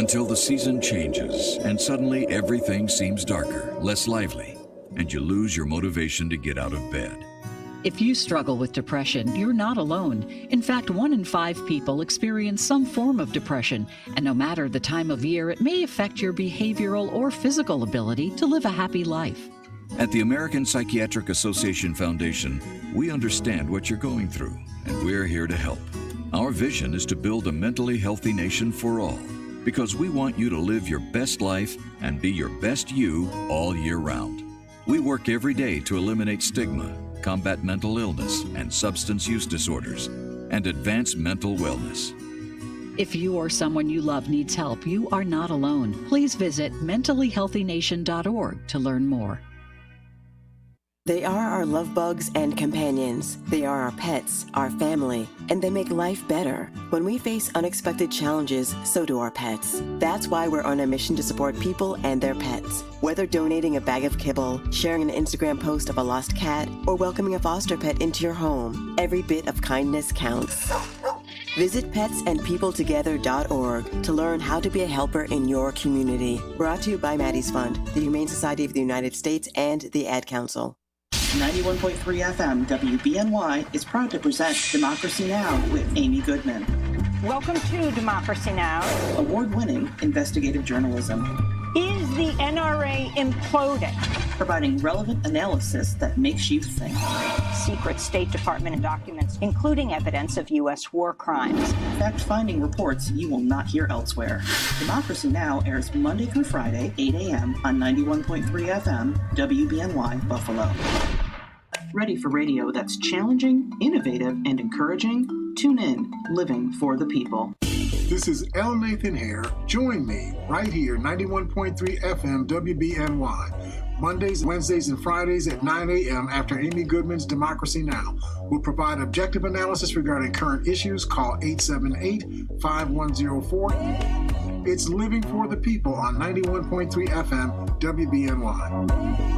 Until the season changes and suddenly everything seems darker, less lively, and you lose your motivation to get out of bed. If you struggle with depression, you're not alone. In fact, 1 in 5 people experience some form of depression, and no matter the time of year, it may affect your behavioral or physical ability to live a happy life. At the American Psychiatric Association Foundation, we understand what you're going through, and we're here to help. Our vision is to build a mentally healthy nation for all, because we want you to live your best life and be your best you all year round. We work every day to eliminate stigma, combat mental illness and substance use disorders, and advance mental wellness. If you or someone you love needs help, you are not alone. Please visit mentallyhealthynation.org to learn more. They are our love bugs and companions. They are our pets, our family, and they make life better. When we face unexpected challenges, so do our pets. That's why we're on a mission to support people and their pets. Whether donating a bag of kibble, sharing an Instagram post of a lost cat, or welcoming a foster pet into your home, every bit of kindness counts. Visit petsandpeopletogether.org to learn how to be a helper in your community. Brought to you by Maddie's Fund, the Humane Society of the United States, and the Ad Council. 91.3 FM WBNY is proud to present Democracy Now! With Amy Goodman. Welcome to Democracy Now! Award-winning investigative journalism. Is the NRA imploding? Providing relevant analysis that makes you think. Secret State Department documents, including evidence of U.S. war crimes. Fact-finding reports you will not hear elsewhere. Democracy Now! Airs Monday through Friday, 8 a.m. on 91.3 FM WBNY Buffalo. Ready for radio that's challenging, innovative, and encouraging? Tune in, Living for the People. This is L. Nathan Hare. Join me right here, 91.3 FM WBNY. Mondays, Wednesdays, and Fridays at 9 a.m. after Amy Goodman's Democracy Now! We'll provide objective analysis regarding current issues. Call 878-5104. It's Living for the People on 91.3 FM WBNY.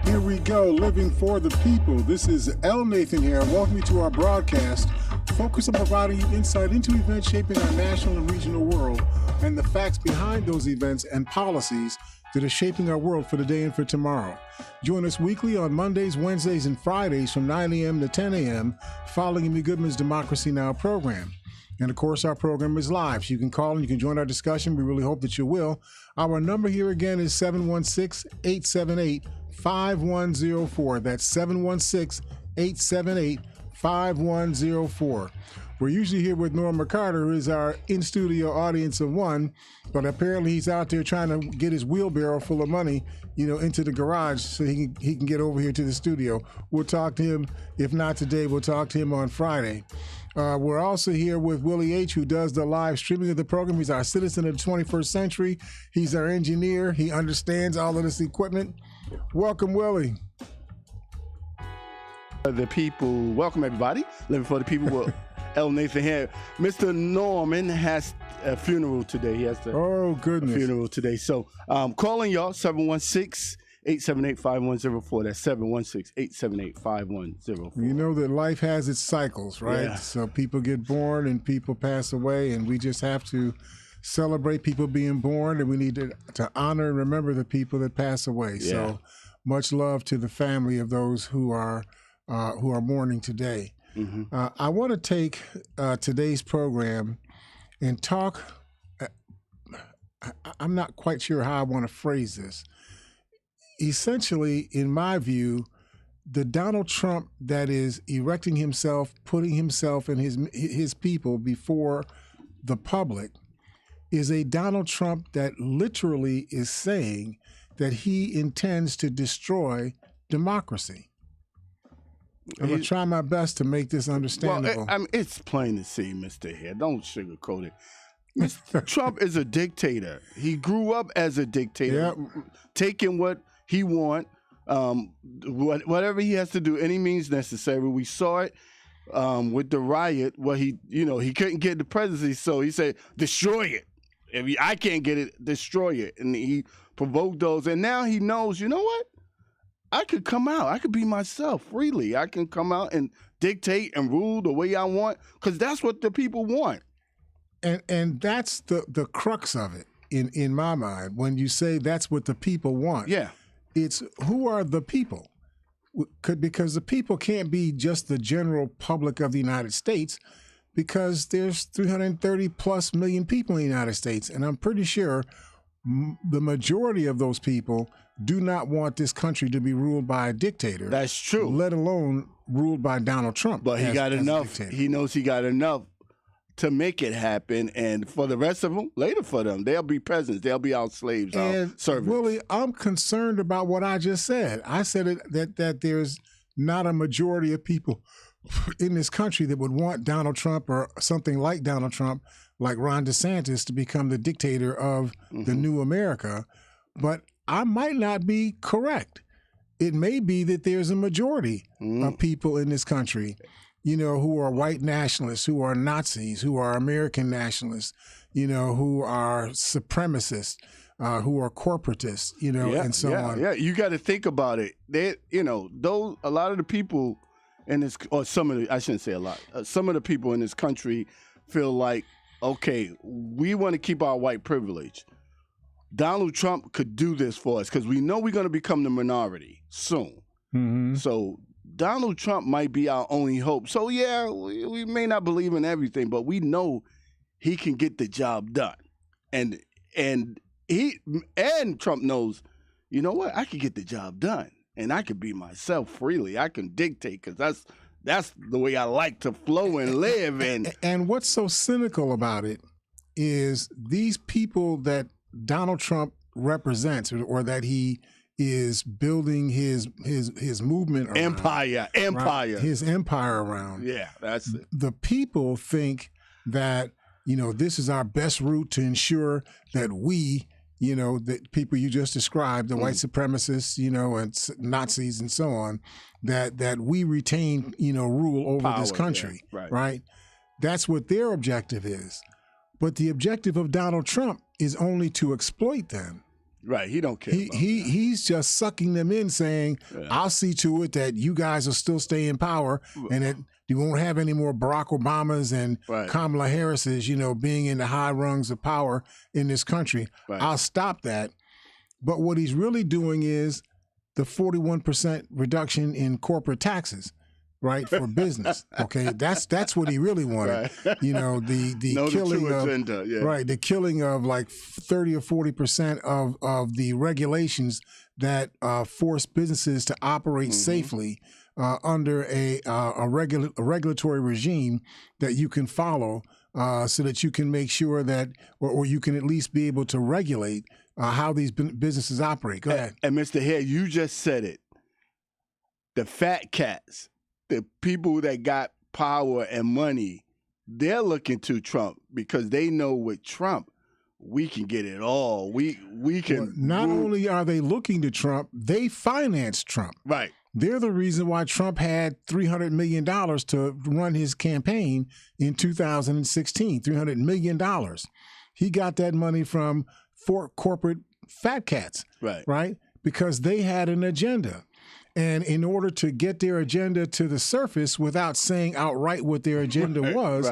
Here we go, Living for the People. This is L. Nathan here. Welcome you to our broadcast, focused on providing you insight into events shaping our national and regional world and the facts behind those events and policies that are shaping our world for today and for tomorrow. Join us weekly on Mondays, Wednesdays, and Fridays from 9 a.m. to 10 a.m. following Amy Goodman's Democracy Now! Program. And of course, our program is live, so you can call and you can join our discussion. We really hope that you will. Our number here again is 716-878-5104. That's 716-878-5104. We're usually here with Norma Carter, who is our in-studio audience of one, but apparently he's out there trying to get his wheelbarrow full of money, into the garage so he can get over here to the studio. We'll talk to him, if not today, we'll talk to him on Friday. We're also here with Willie H., who does the live streaming of the program. He's our citizen of the 21st century. He's our engineer. He understands all of this equipment. Welcome, Willie. The people, welcome everybody. Living for the People with L. Nathan here. Mr. Norman has a funeral today. He has a funeral today. So calling y'all, 716-878-5104. That's 716-878-5104. You know that life has its cycles, right? Yeah. So people get born and people pass away, and we just have to celebrate people being born, and we need to honor and remember the people that pass away. Yeah. So much love to the family of those who are mourning today. Mm-hmm. I want to take today's program and talk. I'm not quite sure how I want to phrase this. Essentially, in my view, the Donald Trump that is erecting himself, putting himself and his people before the public, is a Donald Trump that literally is saying that he intends to destroy democracy. I'm going to try my best to make this understandable. Well, it's plain to see, Mr. Hare. Don't sugarcoat it. Mr. Trump is a dictator. He grew up as a dictator, taking what he wants, whatever he has to do, any means necessary. We saw it with the riot where he couldn't get the presidency, so he said, destroy it. If I can't get it, destroy it. And he provoked those. And now he knows, you know what? I could come out. I could be myself freely. I can come out and dictate and rule the way I want because that's what the people want. And that's the crux of it in my mind. When you say that's what the people want, Yeah. it's who are the people? Because the people can't be just the general public of the United States, because there's 330 plus million people in the United States, and I'm pretty sure the majority of those people do not want this country to be ruled by a dictator. That's true. Let alone ruled by Donald Trump. But he got enough. He knows he got enough to make it happen. And for the rest of them, later for them, they'll be peasants. They'll be our slaves, our servants. Willie, I'm concerned about what I just said. I said that there's not a majority of people in this country that would want Donald Trump or something like Donald Trump, like Ron DeSantis, to become the dictator of the new America. But I might not be correct. It may be that there's a majority of people in this country, you know, who are white nationalists, who are Nazis, who are American nationalists, you know, who are supremacists, who are corporatists, you know, and so on. Yeah, you got to think about it. They, you know, a lot of the people in this, or some of the, I shouldn't say a lot, some of the people in this country feel like, okay, we want to keep our white privilege. Donald Trump could do this for us because we know we're going to become the minority soon. So Donald Trump might be our only hope. So yeah, we may not believe in everything, but we know he can get the job done. And Trump knows, you know what, I can get the job done. And I can be myself freely. I can dictate because that's the way I like to flow and live. And what's so cynical about it is these people that Donald Trump represents, or that he is building his movement around, empire, right? His empire around. Yeah, that's it. The people think that, you know, this is our best route to ensure that we, you know, the people you just described, the white supremacists, you know, and Nazis and so on, that we retain, you know, rule over Power, this country, yeah, right? That's what their objective is. But the objective of Donald Trump is only to exploit them. Right, he don't care. He's just sucking them in, saying, I'll see to it that you guys will still stay in power and that you won't have any more Barack Obamas and Kamala Harris's, you know, being in the high rungs of power in this country. Right. I'll stop that. But what he's really doing is the 41% reduction in corporate taxes, right, for business. Okay, that's what he really wanted. Right. You know, the killing of agenda, the killing of like 30 or 40% of the regulations that force businesses to operate safely under a regulatory regime that you can follow, so that you can make sure that, or you can at least be able to regulate how these businesses operate. Go ahead. And Mr. Head, you just said it. The fat cats, the people that got power and money, they're looking to Trump because they know with Trump, we can get it all. We can. Well, not only are they looking to Trump, they finance Trump. Right. They're the reason why Trump had $300 million to run his campaign in 2016, $300 million. He got that money from corporate fat cats, right? Because they had an agenda. And in order to get their agenda to the surface without saying outright what their agenda was,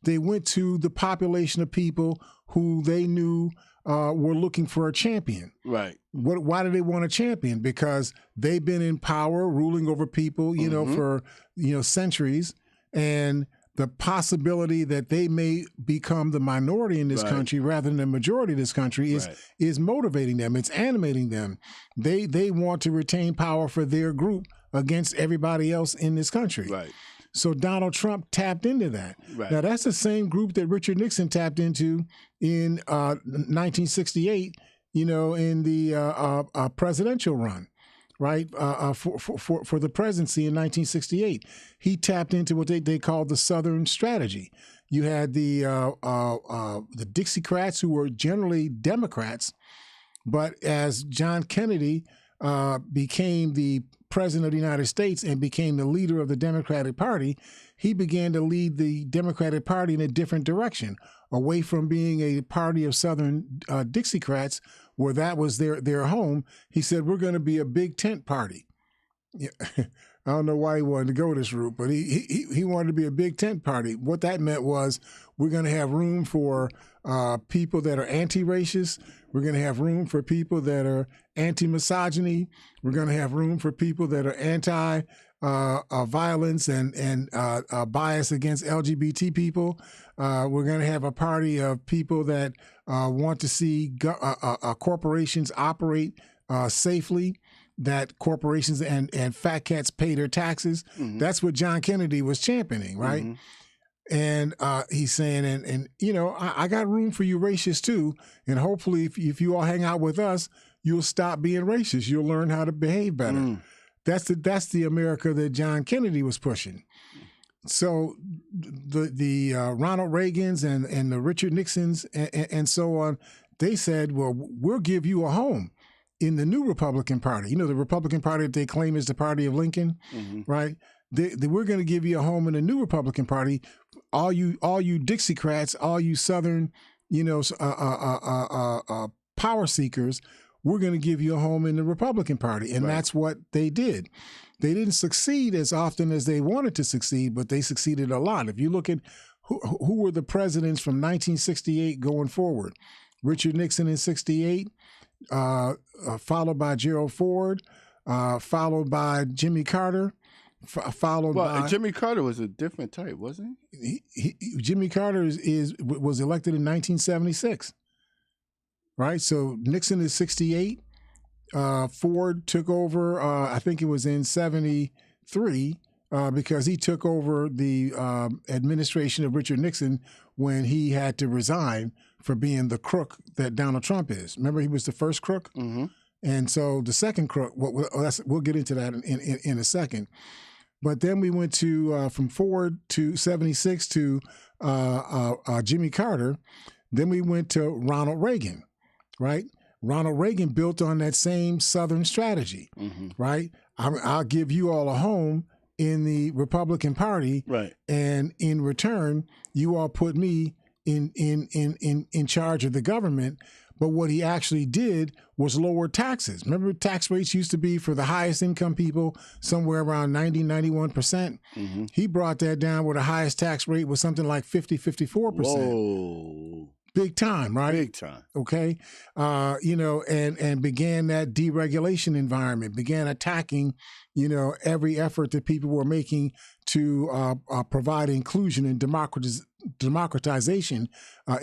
they went to the population of people who they knew were looking for a champion. Right. Why do they want a champion? Because they've been in power, ruling over people, you know, for, you know, centuries. And the possibility that they may become the minority in this country rather than the majority of this country is motivating them. It's animating them. They want to retain power for their group against everybody else in this country. Right. So Donald Trump tapped into that. Right. Now, that's the same group that Richard Nixon tapped into in 1968, you know, in the presidential run, right, for the presidency in 1968. He tapped into what they called the Southern strategy. You had the Dixiecrats, who were generally Democrats, but as John Kennedy became the president of the United States and became the leader of the Democratic Party, he began to lead the Democratic Party in a different direction, away from being a party of Southern Dixiecrats, where that was their home. He said, we're going to be a big tent party, Yeah, I don't know why he wanted to go this route, but he wanted to be a big tent party. What that meant was we're going to have room for people that are anti-racist. We're going to have room for people that are anti-misogyny. We're going to have room for people that are anti-violence and bias against LGBT people. We're going to have a party of people that want to see corporations operate safely, that corporations and fat cats pay their taxes. Mm-hmm. That's what John Kennedy was championing, right? Mm-hmm. And he's saying, and you know, I got room for you racists too. And hopefully if you all hang out with us, you'll stop being racist. You'll learn how to behave better. Mm. That's the America that John Kennedy was pushing. So the Ronald Reagans and the Richard Nixons and so on, they said, well, we'll give you a home in the new Republican Party. You know, the Republican Party that they claim is the party of Lincoln, mm-hmm. right? We're going to give you a home in the new Republican Party. All you Dixiecrats, all you Southern, you know, power seekers, we're going to give you a home in the Republican Party. And that's what they did. They didn't succeed as often as they wanted to succeed, but they succeeded a lot. If you look at who were the presidents from 1968 going forward, Richard Nixon in 68, followed by Gerald Ford, followed by Jimmy Carter, followed by... Jimmy Carter was a different type, wasn't he? Jimmy Carter was elected in 1976, right? So Nixon is 68. Ford took over, I think it was in 73, because he took over the administration of Richard Nixon when he had to resign for being the crook that Donald Trump is. Remember, he was the first crook? Mm-hmm. And so the second crook, we'll get into that in a second. But then we went to from Ford to 76 to Jimmy Carter. Then we went to Ronald Reagan, right? Ronald Reagan built on that same Southern strategy, mm-hmm. right? I'll give you all a home in the Republican Party, right? And in return, you all put me in charge of the government. But what he actually did was lower taxes. Remember, tax rates used to be for the highest income people somewhere around 91%. Mm-hmm. He brought that down where the highest tax rate was something like 54%. Whoa. Big time, right? Big time. Okay. You know, and began that deregulation environment, began attacking, you know, every effort that people were making to provide inclusion and democratization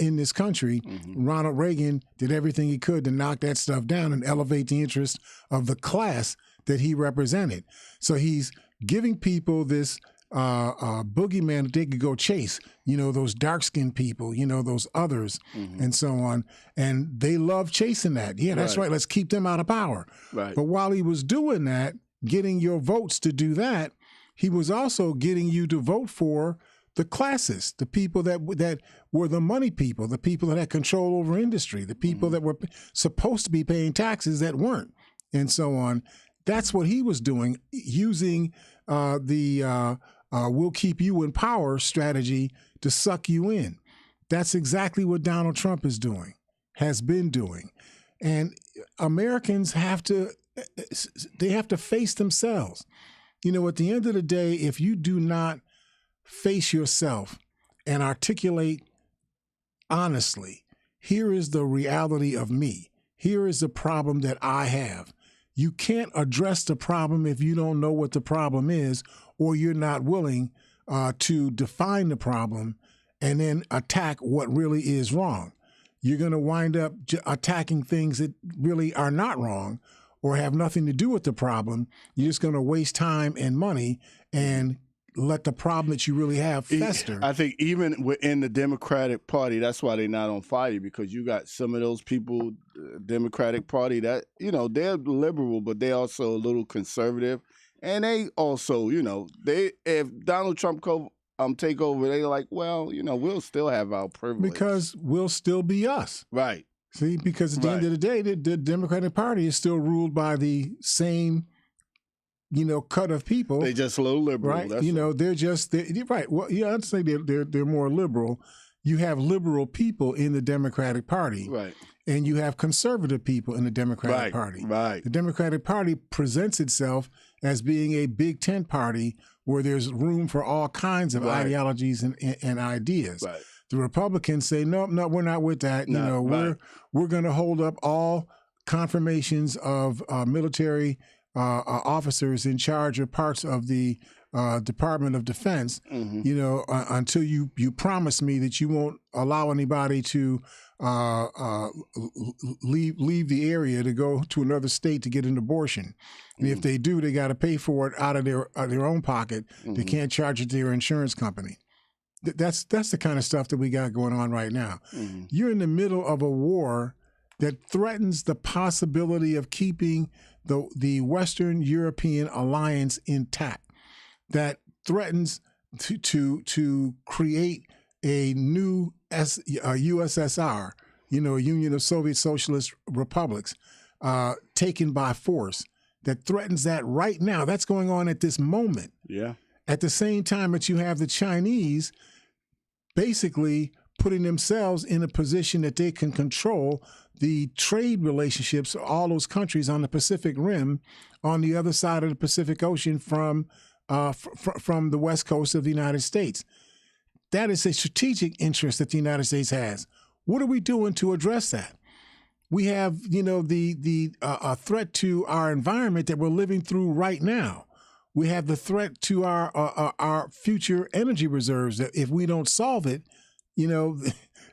in this country. Mm-hmm. Ronald Reagan did everything he could to knock that stuff down and elevate the interest of the class that he represented. So he's giving people this boogeyman that they could go chase, you know, those dark-skinned people, you know, those others, mm-hmm. and so on. And they love chasing that. Yeah, that's right. Let's keep them out of power. Right. But while he was doing that, getting your votes to do that, he was also getting you to vote for the classists, the people that were the money people, the people that had control over industry, the people mm-hmm. that were supposed to be paying taxes that weren't, and so on. That's what he was doing, using the we'll keep you in power strategy to suck you in. That's exactly what Donald Trump is doing, has been doing. And Americans have to face themselves. You know, at the end of the day, if you do not face yourself and articulate honestly, here is the reality of me. Here is the problem that I have. You can't address the problem if you don't know what the problem is, or you're not willing to define the problem and then attack what really is wrong. You're going to wind up attacking things that really are not wrong or have nothing to do with the problem. You're just going to waste time and money and let the problem that you really have fester. I think even within the Democratic Party, that's why they're not on fire, because you got some of those people, Democratic Party, that, you know, they're liberal, but they're also a little conservative. And they also, you know, if Donald Trump take over, they're like, well, you know, we'll still have our privilege. Because we'll still be us. Right. See, because at the end of the day, the Democratic Party is still ruled by the same, you know, cut of people. They just a little liberal, right? That's you know, they're right. Well, yeah, I'd say they're more liberal. You have liberal people in the Democratic Party, right? And you have conservative people in the Democratic Party. Right. The Democratic Party presents itself as being a big tent party where there's room for all kinds of ideologies and ideas. Right. The Republicans say, no, we're not with that. No, we're going to hold up all confirmations of military officers in charge of parts of the Department of Defense, until you promise me that you won't allow anybody to leave the area to go to another state to get an abortion. And if they do, they got to pay for it out of their own pocket. They can't charge it to their insurance company. That's the kind of stuff that we got going on right now. You're in the middle of a war that threatens the possibility of keeping the Western European alliance intact, that threatens to create a new USSR, a Union of Soviet Socialist Republics, taken by force, that threatens that right now. That's going on at this moment. Yeah. At the same time that you have the Chinese basically putting themselves in a position that they can control the trade relationships of all those countries on the Pacific Rim, on the other side of the Pacific Ocean from the west coast of the United States. That is a strategic interest that the United States has. What are we doing to address that? We have, the threat to our environment that we're living through right now. We have the threat to our future energy reserves that if we don't solve it,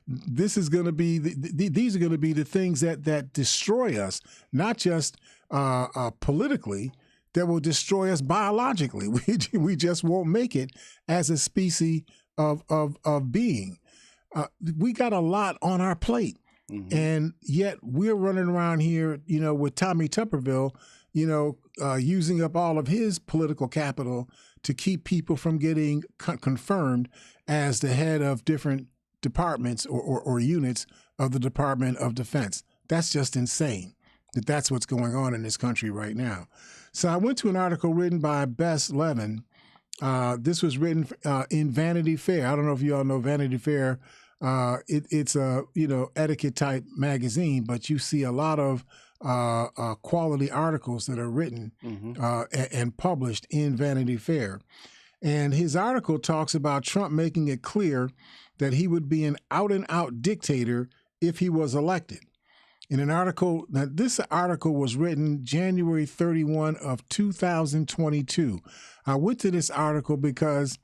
this is going to be these are going to be the things that destroy us, not just politically, that will destroy us biologically. We just won't make it as a species of being. We got a lot on our plate, and yet we're running around here, with Tommy Tuberville, using up all of his political capital to keep people from getting confirmed as the head of different departments or units of the Department of Defense. That's just insane that's what's going on in this country right now. So I went to an article written by Bess Levin. This was written in Vanity Fair. I don't know if you all know Vanity Fair. It's a etiquette type magazine, but you see a lot of quality articles that are written and published in Vanity Fair. And his article talks about Trump making it clear that he would be an out-and-out dictator if he was elected. In an article, now this article was written January 31 of 2022. I went to this article because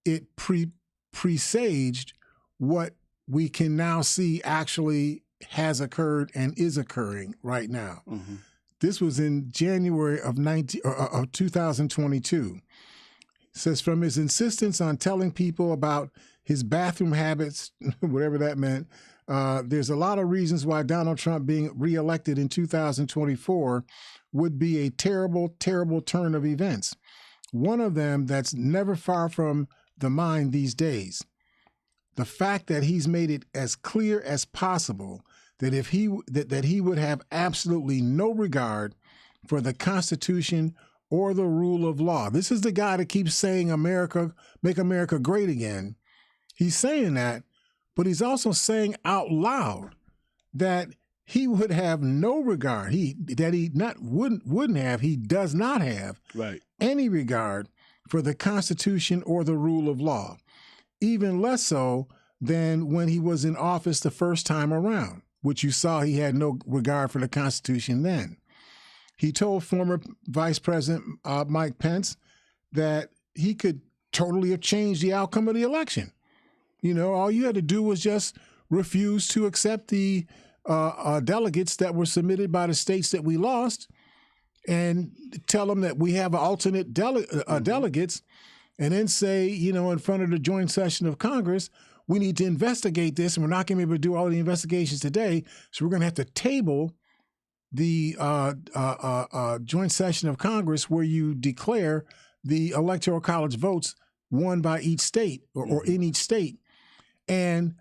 it presaged what we can now see actually has occurred and is occurring right now. This was in January of 2022. It says, from his insistence on telling people about his bathroom habits, whatever that meant, there's a lot of reasons why Donald Trump being reelected in 2024 would be a terrible, terrible turn of events. One of them that's never far from the mind these days. The fact that he's made it as clear as possible that if he would have absolutely no regard for the Constitution or the rule of law. This is the guy that keeps saying America, make America great again. He's saying that, but he's also saying out loud that he would have no regard. He does not have any regard for the Constitution or the rule of law, even less so than when he was in office the first time around, which you saw he had no regard for the Constitution then. He told former Vice President Mike Pence that he could totally have changed the outcome of the election. All you had to do was just refuse to accept the delegates that were submitted by the states that we lost and tell them that we have alternate delegates, and then say, in front of the joint session of Congress, we need to investigate this, and we're not going to be able to do all the investigations today, so we're going to have to table the joint session of Congress where you declare the electoral college votes won by each state or in each state. And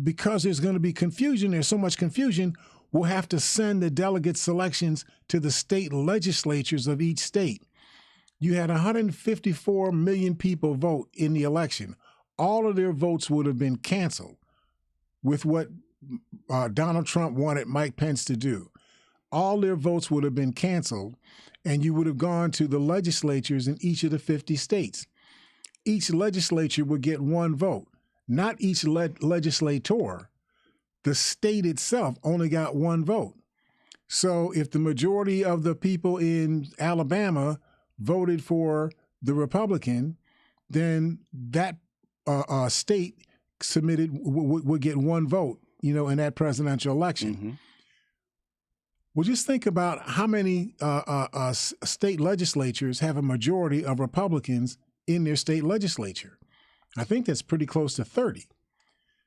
because there's going to be confusion, there's so much confusion, we'll have to send the delegate selections to the state legislatures of each state. You had 154 million people vote in the election. All of their votes would have been canceled with what Donald Trump wanted Mike Pence to do. all their votes would have been canceled, and you would have gone to the legislatures in each of the 50 states. Each legislature would get one vote, not each legislator. The state itself only got one vote. So if the majority of the people in Alabama voted for the Republican, then that state submitted would get one vote, in that presidential election. Mm-hmm. Well, just think about how many state legislatures have a majority of Republicans in their state legislature. I think that's pretty close to 30.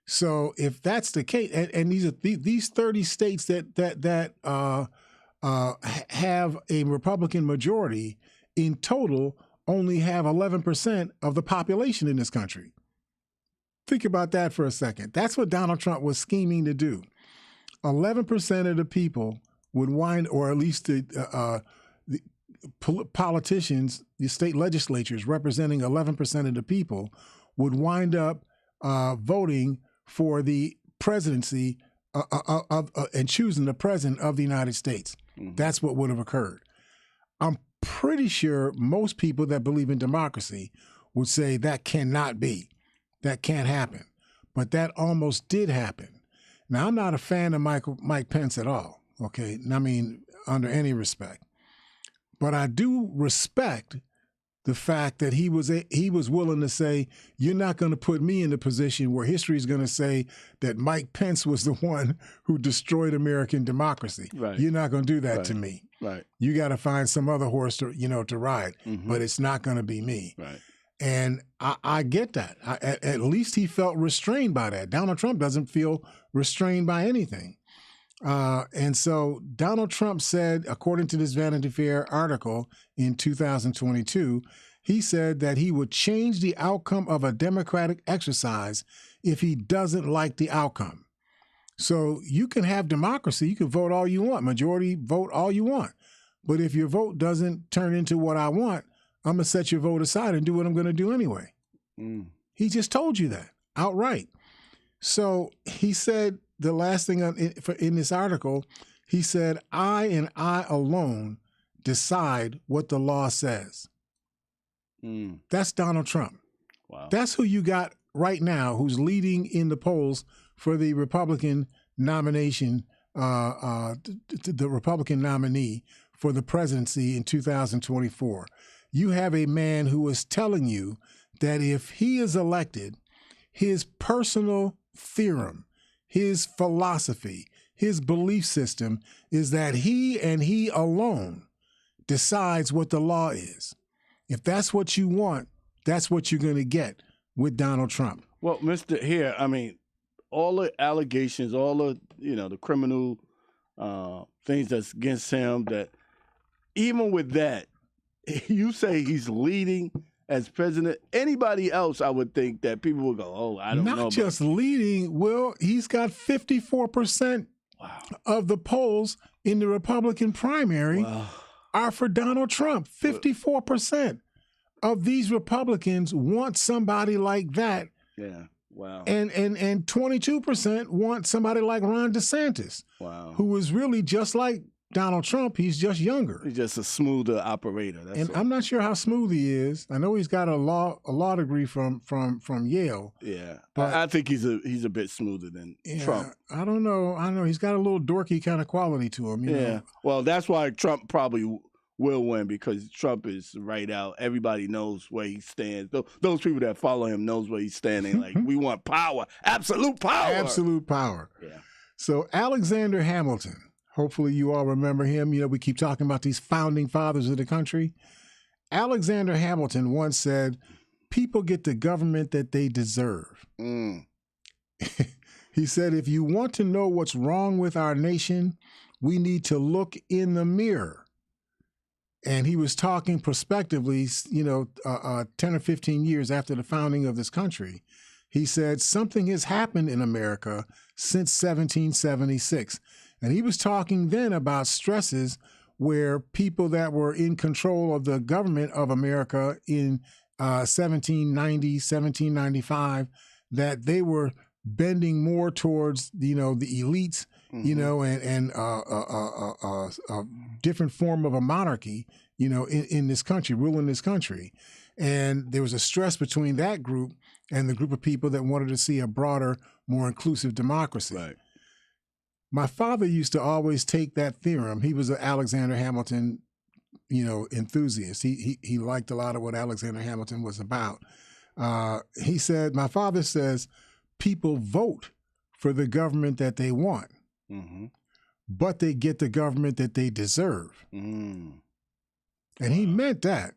So if that's the case, and these 30 states that have a Republican majority in total only have 11% of the population in this country. Think about that for a second. That's what Donald Trump was scheming to do. 11% of the people would wind, or at least the politicians, the state legislatures representing 11% of the people would wind up voting for the presidency and choosing the president of the United States. Mm-hmm. That's what would have occurred. I'm pretty sure most people that believe in democracy would say that cannot be. That can't happen. But that almost did happen. Now, I'm not a fan of Mike Pence at all, okay? I mean, under any respect. But I do respect the fact that he was willing to say, you're not going to put me in the position where history is going to say that Mike Pence was the one who destroyed American democracy. Right. You're not going to do that to me. Right. You got to find some other horse to ride, mm-hmm. but it's not going to be me. Right. And I get that. At least he felt restrained by that. Donald Trump doesn't feel restrained by anything. And so Donald Trump said, according to this Vanity Fair article in 2022, he said that he would change the outcome of a democratic exercise if he doesn't like the outcome. So you can have democracy. You can vote all you want, majority vote all you want. But if your vote doesn't turn into what I want, I'm going to set your vote aside and do what I'm going to do anyway. Mm. He just told you that outright. So he said the last thing in this article, he said, I and I alone decide what the law says. Mm. That's Donald Trump. Wow. That's who you got right now who's leading in the polls for the Republican nomination, the Republican nominee for the presidency in 2024. You have a man who is telling you that if he is elected, his personal theorem, his philosophy, his belief system is that he and he alone decides what the law is. If that's what you want, that's what you're going to get with Donald Trump. Well, Mr. Here, I mean, all the allegations, all the, the criminal things that's against him, that even with that, you say he's leading as president. Anybody else, I would think that people would go, oh, I don't know. Not just leading, Will, he's got 54% of the polls in the Republican primary are for Donald Trump. 54% of these Republicans want somebody like that. Yeah. Wow. And 22% want somebody like Ron DeSantis. Wow. Who is really just like Donald Trump. He's just younger. He's just a smoother operator. That's I'm not sure how smooth he is. I know he's got a law degree from Yale. Yeah, but I think he's a bit smoother than Trump. I don't know. I know he's got a little dorky kind of quality to him. You know? Well, that's why Trump probably will win, because Trump is right out. Everybody knows where he stands. Those people that follow him knows where he's standing. Like, we want power, absolute power, absolute power. Yeah. So Alexander Hamilton. Hopefully you all remember him. We keep talking about these founding fathers of the country. Alexander Hamilton once said, people get the government that they deserve. Mm. He said, if you want to know what's wrong with our nation, we need to look in the mirror. And he was talking prospectively, 10 or 15 years after the founding of this country. He said, something has happened in America since 1776. And he was talking then about stresses where people that were in control of the government of America in 1790, 1795, that they were bending more towards, the elites you know, and a different form of a monarchy, you know, in this country, ruling this country. And there was a stress between that group and the group of people that wanted to see a broader, more inclusive democracy. Right. My father used to always take that theorem. He was an Alexander Hamilton, you know, enthusiast. He liked a lot of what Alexander Hamilton was about. He said, my father says, people vote for the government that they want, but they get the government that they deserve. And he meant that.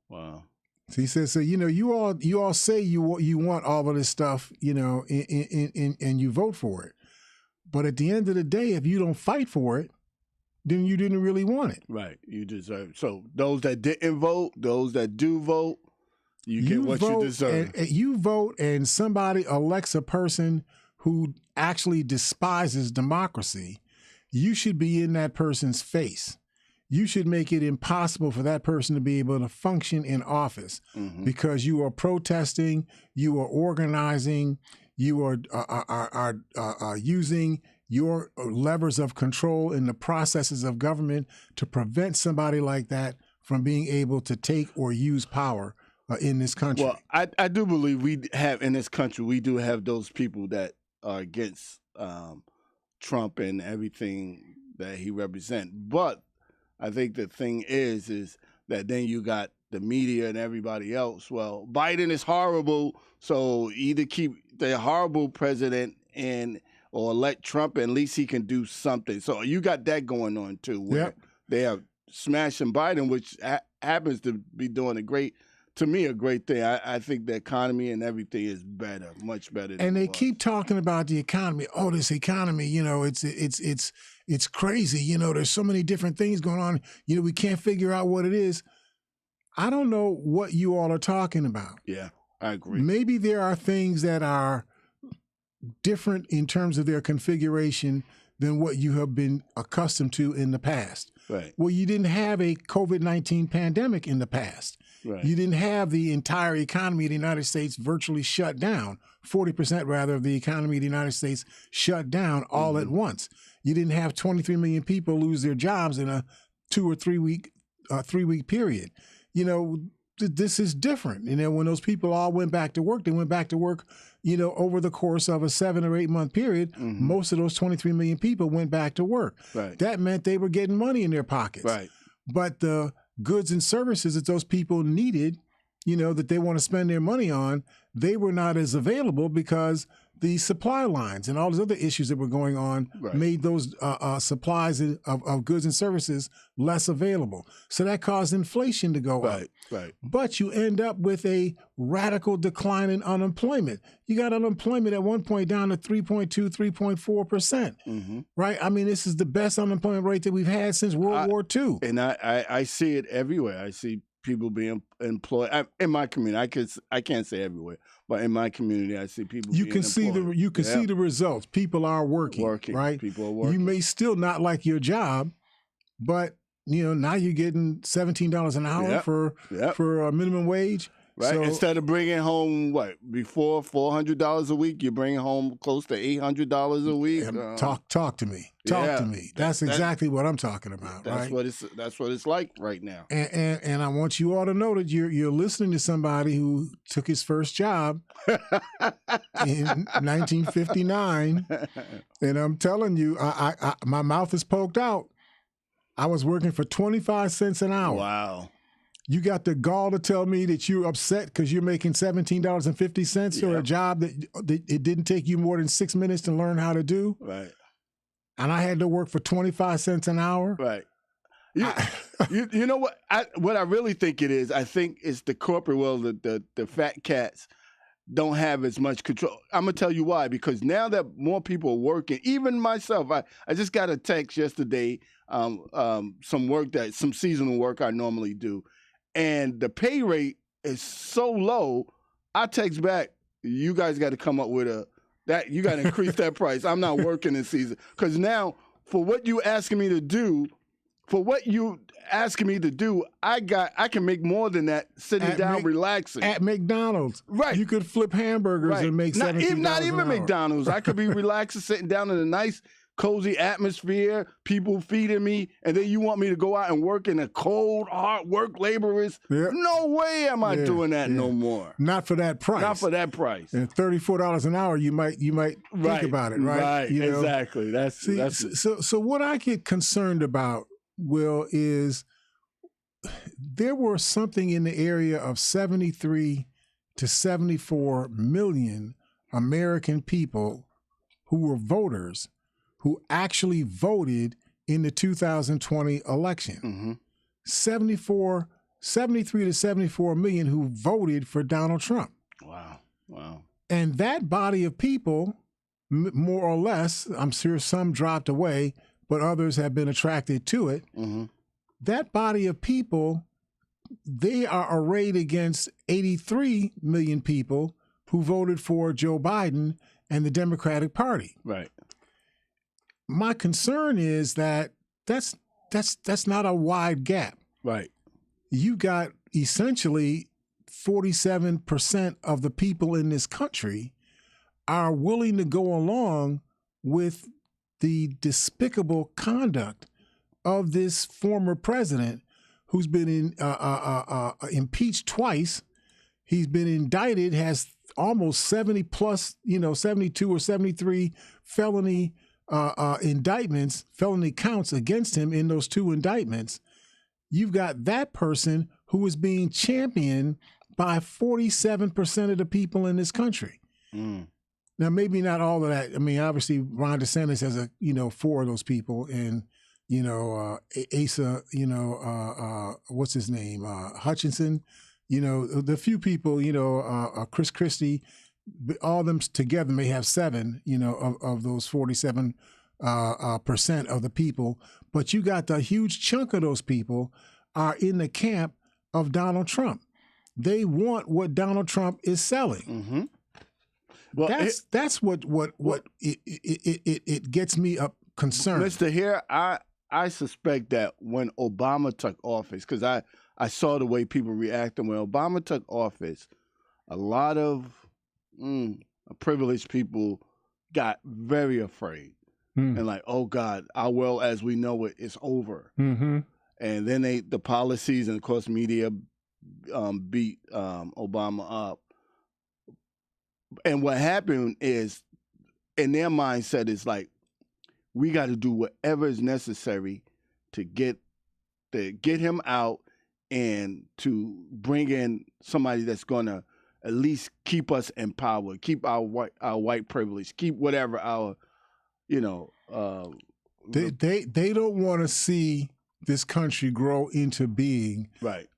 Wow. So he says, so, you know, you all say you want all of this stuff, you know, and you vote for it. But at the end of the day, if you don't fight for it, then you didn't really want it. Right. You deserve it. So those that didn't vote, those that do vote, you get what you deserve. And you vote and somebody elects a person who actually despises democracy. You should be in that person's face. You should make it impossible for that person to be able to function in office because you are protesting, you are organizing, you are using your levers of control in the processes of government to prevent somebody like that from being able to take or use power in this country. Well, I do believe we have in this country, we do have those people that are against Trump and everything that he represents. But I think the thing is that then you got the media and everybody else. Well, Biden is horrible, so either keep the horrible president or elect Trump, at least he can do something. So you got that going on too, where they are smashing Biden, which happens to be doing a great thing. I think the economy and everything is better, much better. And they keep talking about the economy. Oh, this economy, you know, it's crazy. You know, there's so many different things going on. You know, we can't figure out what it is. I don't know what you all are talking about. Yeah, I agree. Maybe there are things that are different in terms of their configuration than what you have been accustomed to in the past. Right. Well, you didn't have a COVID-19 pandemic in the past. Right. You didn't have the entire economy of the United States virtually shut down, 40% rather of the economy of the United States shut down all at once. You didn't have 23 million people lose their jobs in a 2 or 3 week period. You know, this is different. You know, when those people all went back to work, they went back to work, you know, over the course of a 7 or 8 month period. Most of those 23 million people went back to work. Right. That meant they were getting money in their pockets. Right. But the goods and services that those people needed, you know, that they want to spend their money on, they were not as available because the supply lines and all those other issues that were going on made those supplies of goods and services less available. So that caused inflation to go up. Right. But you end up with a radical decline in unemployment. You got unemployment at one point down to 3.2, 3.4%. Right? I mean, this is the best unemployment rate that we've had since World War II. And I see it everywhere. I see people being employed in my community. I can't say everywhere, but in my community, I see people. You being can see employed. see the results. People are working. Right. People are working. You may still not like your job, but you know now you're getting $17 an hour for a minimum wage. Right. So, instead of bringing home before $400 a week, you're bringing home close to $800 a week. Talk to me. Talk to me. That's exactly what I'm talking about. That's right? That's what it's like right now. And I want you all to know that you're listening to somebody who took his first job in 1959, and I'm telling you, I my mouth is poked out. I was working for 25 cents an hour. Wow. You got the gall to tell me that you're upset because you're making $17.50 for a job that it didn't take you more than 6 minutes to learn how to do. Right. And I had to work for 25 cents an hour. Right. You know what? What I really think it is, I think it's the corporate world, the fat cats don't have as much control. I'm going to tell you why. Because now that more people are working, even myself, I just got a text yesterday, some seasonal work I normally do. And the pay rate is so low, I text back, you guys got to come up with you got to increase that price. I'm not working this season. Because now, for what you asking me to do, I can make more than that sitting down, relaxing. At McDonald's. Right. You could flip hamburgers and make $17 Not even an hour. McDonald's. I could be relaxing, sitting down in a nice cozy atmosphere, people feeding me, and then you want me to go out and work in a cold, hard work laborers? Yeah. No way am I doing that no more. Not for that price. Not for that price. And $34 an hour, you might think about it, right? Right, exactly. So what I get concerned about, Will, is there were something in the area of 73 to 74 million American people who were voters who actually voted in the 2020 election. 73 to 74 million who voted for Donald Trump. Wow. And that body of people, more or less, I'm sure some dropped away, but others have been attracted to it. That body of people, they are arrayed against 83 million people who voted for Joe Biden and the Democratic Party. Right. My concern is that that's not a wide gap. Right. You got essentially 47% of the people in this country are willing to go along with the despicable conduct of this former president who's been impeached twice. He's been indicted, has almost 70 plus, 72 or 73 felony indictments, felony counts against him in those two indictments. You've got that person who is being championed by 47% of the people in this country. Now, maybe not all of that. I mean, obviously, Ron DeSantis has 4 of those people, and Asa, what's his name, Hutchinson. The few people, Chris Christie, all of them together may have 7, of those 47% of the people. But you got the huge chunk of those people are in the camp of Donald Trump. They want what Donald Trump is selling. Well, that's what it gets me up concerned. Mr. Hare, I suspect that when Obama took office, because I saw the way people reacted when Obama took office, a lot of privileged people got very afraid and like, oh God, our world as we know it is over. And then the policies and of course media beat Obama up. And what happened is, in their mindset, is like, we got to do whatever is necessary to get him out and to bring in somebody that's going to at least keep us in power, keep our white privilege, keep whatever our, they don't want to see this country grow into being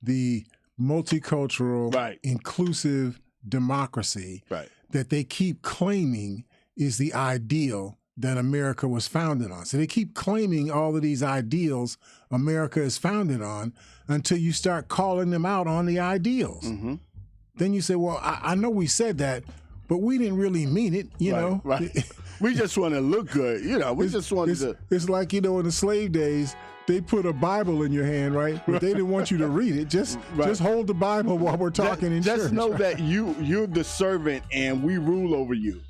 the multicultural, inclusive democracy that they keep claiming is the ideal that America was founded on. So they keep claiming all of these ideals America is founded on until you start calling them out on the ideals. Then you say, well, I know we said that, but we didn't really mean it, you know? We just want to look good, we just wanted to. It's like, in the slave days, they put a Bible in your hand, right? But they didn't want you to read it. Just hold the Bible while we're talking in church. Just know that you're the servant and we rule over you.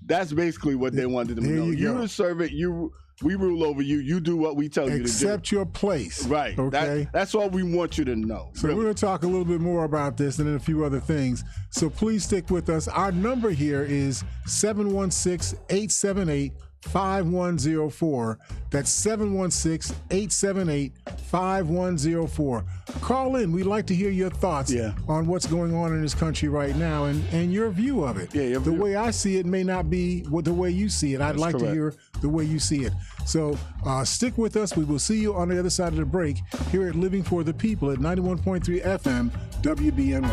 That's basically what they wanted them to know. You're the servant. We rule over you. You do what we tell you to do. Accept your place. Right. Okay. That's all we want you to know. So we're going to talk a little bit more about this and then a few other things. So please stick with us. Our number here is 716-878-5104. That's 716-878-5104. Call in. We'd like to hear your thoughts on what's going on in this country right now and your view of it. The way I see it may not be the way you see it. I'd like to hear the way you see it. So stick with us. We will see you on the other side of the break here at Living for the People at 91.3 FM WBNY.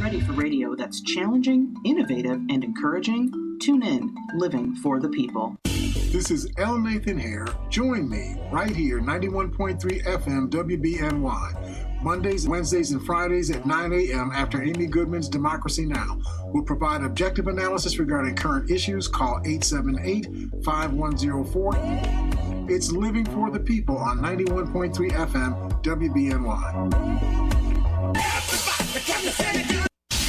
Ready for radio that's challenging, innovative, and encouraging? Tune in, Living for the People. This is L. Nathan Hare. Join me right here, 91.3 FM WBNY. Mondays, Wednesdays, and Fridays at 9 a.m. after Amy Goodman's Democracy Now! We'll provide objective analysis regarding current issues. Call 878-5104. It's Living for the People on 91.3 FM WBNY.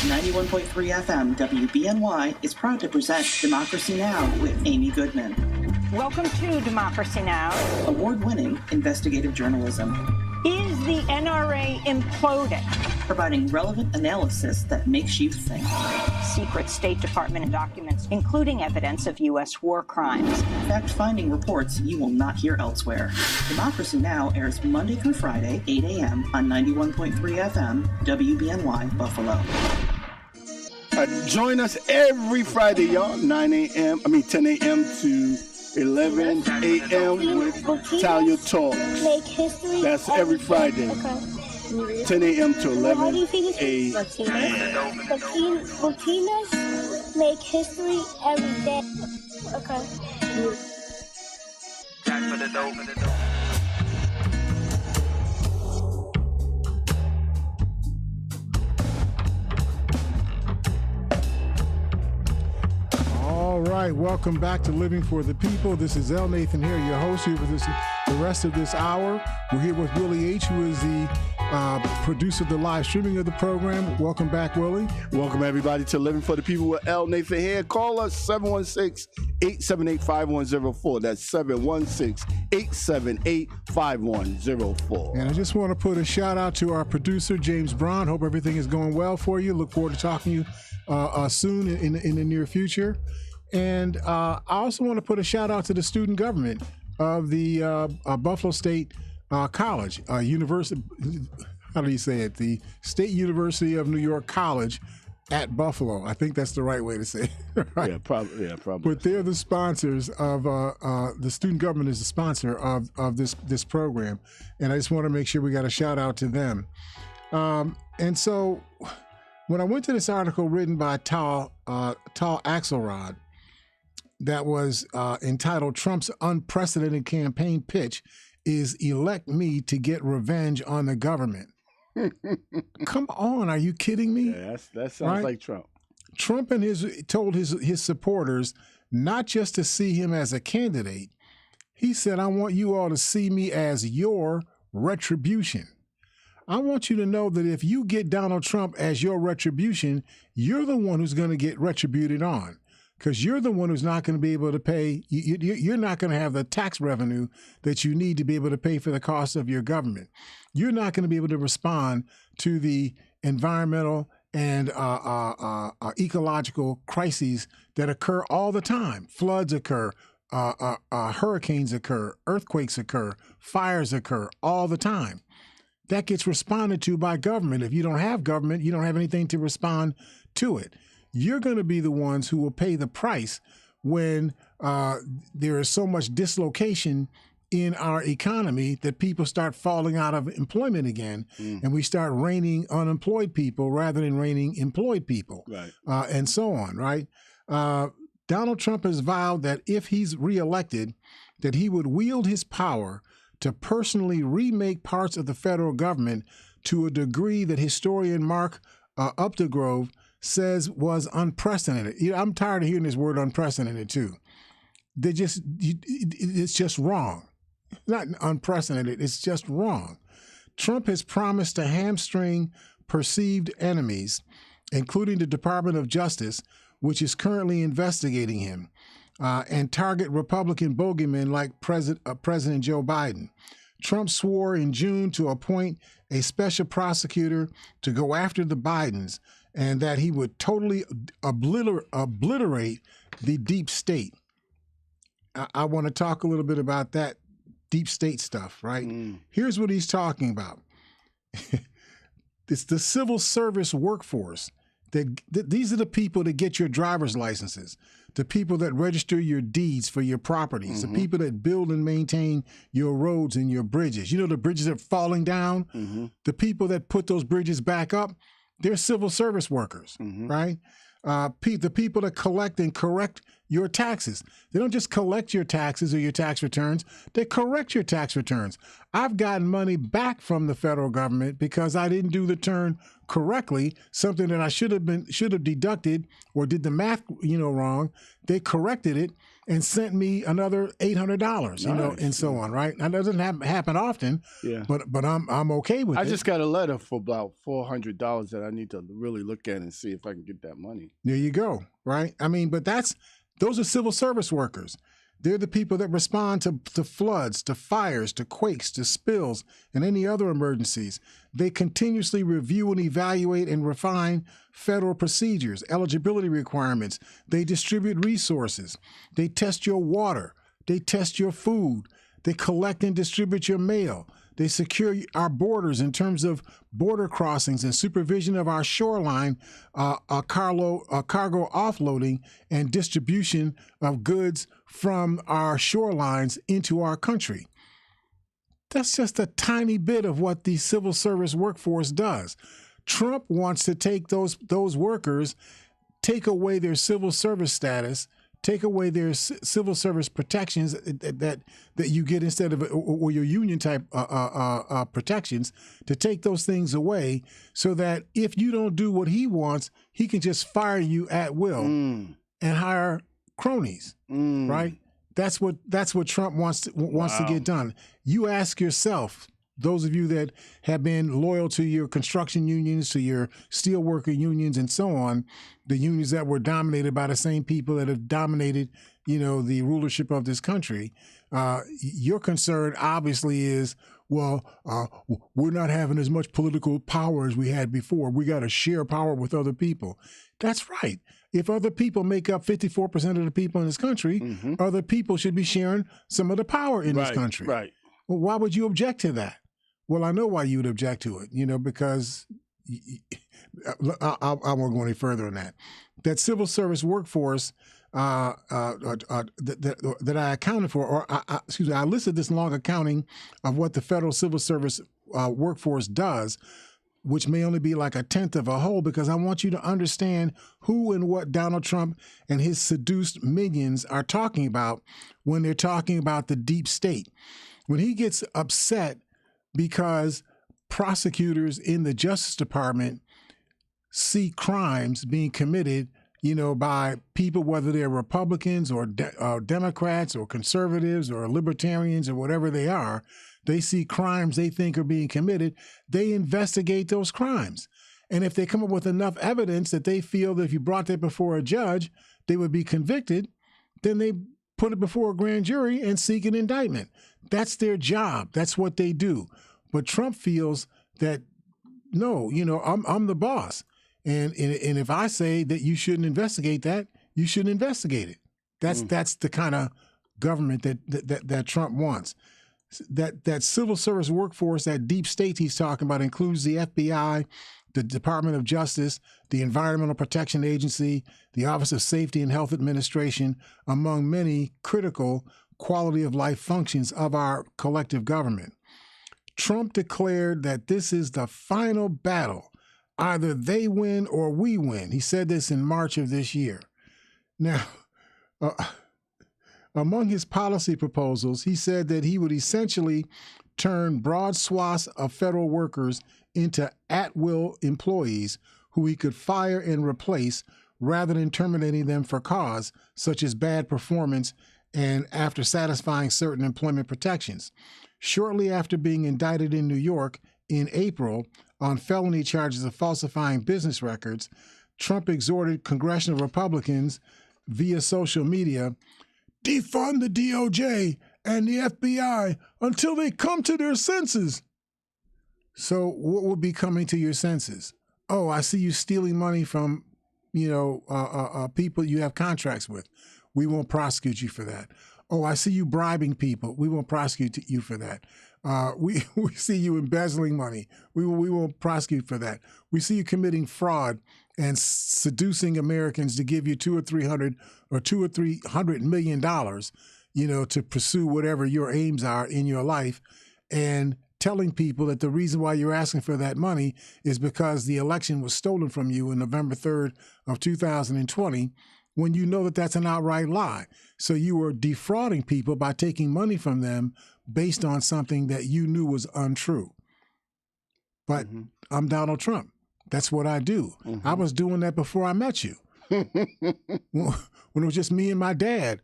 91.3 FM WBNY is proud to present Democracy Now! With Amy Goodman. Welcome to Democracy Now! Award-winning investigative journalism. Is the NRA imploding? Providing relevant analysis that makes you think. Secret State Department documents, including evidence of U.S. war crimes. Fact-finding reports you will not hear elsewhere. Democracy Now! Airs Monday through Friday, 8 a.m. on 91.3 FM WBNY Buffalo. Join us every Friday, y'all, 10 a.m. to 11 a.m. with Talia Talks. That's every Friday, 10 a.m. to 11 a.m. Latinas make history every day. Okay. All right, welcome back to Living for the People. This is L. Nathan here, your host here for the rest of this hour. We're here with Willie H., who is the producer of the live streaming of the program. Welcome back, Willie. Welcome, everybody, to Living for the People with L. Nathan here. Call us 716-878-5104. That's 716-878-5104. And I just want to put a shout out to our producer, James Brown. Hope everything is going well for you. Look forward to talking to you soon in the near future. And I also want to put a shout out to the student government of the Buffalo State College, university. How do you say it? The State University of New York College at Buffalo. I think that's the right way to say it. Right? Yeah, probably. But they're the sponsors of the student government is the sponsor of this program, and I just want to make sure we got a shout out to them. And so, when I went to this article written by Tal Axelrod, that was entitled "Trump's Unprecedented Campaign Pitch is Elect Me to Get Revenge on the Government." Come on, are you kidding me? Yeah, that sounds like Trump. Trump told his supporters not just to see him as a candidate. He said, "I want you all to see me as your retribution. I want you to know that if you get Donald Trump as your retribution, you're the one who's going to get retributed on, because you're the one who's not going to be able to pay. You're not going to have the tax revenue that you need to be able to pay for the cost of your government. You're not going to be able to respond to the environmental and ecological crises that occur all the time. Floods occur, hurricanes occur, earthquakes occur, fires occur all the time. That gets responded to by government. If you don't have government, you don't have anything to respond to it. You're going to be the ones who will pay the price when there is so much dislocation in our economy that people start falling out of employment again, and we start raining unemployed people rather than raining employed people, right? And so on, right? Donald Trump has vowed that if he's reelected, that he would wield his power to personally remake parts of the federal government to a degree that historian Mark Updegrove says was unprecedented. I'm tired of hearing this word unprecedented too. It's just wrong. Not unprecedented, it's just wrong. Trump has promised to hamstring perceived enemies, including the Department of Justice, which is currently investigating him, and target Republican bogeymen like President Joe Biden. Trump swore in June to appoint a special prosecutor to go after the Bidens, and that he would totally obliterate the deep state. I want to talk a little bit about that deep state stuff, right? Here's what he's talking about. It's the civil service workforce. These are the people that get your driver's licenses, the people that register your deeds for your properties, the people that build and maintain your roads and your bridges. You know, the bridges are falling down. The people that put those bridges back up, they're civil service workers, right? The people that collect and correct your taxes. They don't just collect your taxes or your tax returns, they correct your tax returns. I've gotten money back from the federal government because I didn't do the return correctly, something that I should have deducted or did the math, wrong. They corrected it, and sent me another $800, you know, and so on, right? That doesn't happen often, but I'm okay with it. I just got a letter for about $400 that I need to really look at and see if I can get that money. There you go, right? I mean, but those are civil service workers. They're the people that respond to floods, to fires, to quakes, to spills, and any other emergencies. They continuously review and evaluate and refine federal procedures, eligibility requirements. They distribute resources. They test your water. They test your food. They collect and distribute your mail. They secure our borders in terms of border crossings and supervision of our shoreline, cargo offloading and distribution of goods from our shorelines into our country. That's just a tiny bit of what the civil service workforce does. Trump wants to take those workers, take away their civil service status, take away their civil service protections that you get instead of, or your union type protections, to take those things away so that if you don't do what he wants, he can just fire you at will and hire cronies, right? That's what Trump wants to get done. You ask yourself, those of you that have been loyal to your construction unions, to your steelworker unions, and so on, the unions that were dominated by the same people that have dominated, you know, the rulership of this country. Your concern obviously is, well, we're not having as much political power as we had before. We got to share power with other people. That's right. If other people make up 54% of the people in this country, other people should be sharing some of the power in this country. Right. Well, why would you object to that? Well, I know why you would object to it, you know, because I won't go any further on that. That civil service workforce that I accounted for, or I listed this long accounting of what the federal civil service workforce does, which may only be like a tenth of a whole, because I want you to understand who and what Donald Trump and his seduced minions are talking about when they're talking about the deep state. When he gets upset because prosecutors in the Justice Department see crimes being committed, you know, by people, whether they're Republicans or Democrats or conservatives or libertarians or whatever they are, they see crimes they think are being committed, they investigate those crimes. And if they come up with enough evidence that they feel that if you brought that before a judge, they would be convicted, then they put it before a grand jury and seek an indictment. That's their job. That's what they do. But Trump feels that, no, you know, I'm the boss. And if I say that you shouldn't investigate that, you shouldn't investigate it. That's the kind of government that Trump wants. That civil service workforce, that deep state he's talking about, includes the FBI, the Department of Justice, the Environmental Protection Agency, the Office of Safety and Health Administration, among many critical quality of life functions of our collective government. Trump declared that this is the final battle. Either they win or we win. He said this in March of this year. Now, among his policy proposals, he said that he would essentially turn broad swaths of federal workers into at-will employees who he could fire and replace rather than terminating them for cause, such as bad performance and after satisfying certain employment protections. Shortly after being indicted in New York in April on felony charges of falsifying business records, Trump exhorted congressional Republicans via social media, defund the DOJ and the FBI until they come to their senses. So what would be coming to your senses? Oh, I see you stealing money from, you know, people you have contracts with. We won't prosecute you for that. Oh, I see you bribing people. We won't prosecute you for that. We see you embezzling money. We won't prosecute for that. We see you committing fraud and seducing Americans to give you $200 or $300 million, you know, to pursue whatever your aims are in your life, and telling people that the reason why you're asking for that money is because the election was stolen from you on November 3rd of 2020, when you know that that's an outright lie. So you were defrauding people by taking money from them based on something that you knew was untrue. But I'm Donald Trump. That's what I do. I was doing that before I met you. When it was just me and my dad,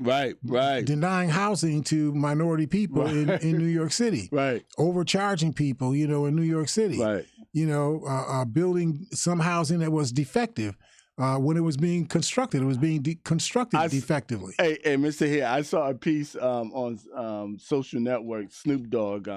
right, denying housing to minority people in New York City, right, overcharging people, in New York City, right, building some housing that was defective. When it was being constructed, it was being constructed defectively. Hey, Mr. Here, I saw a piece on social network. Snoop Dogg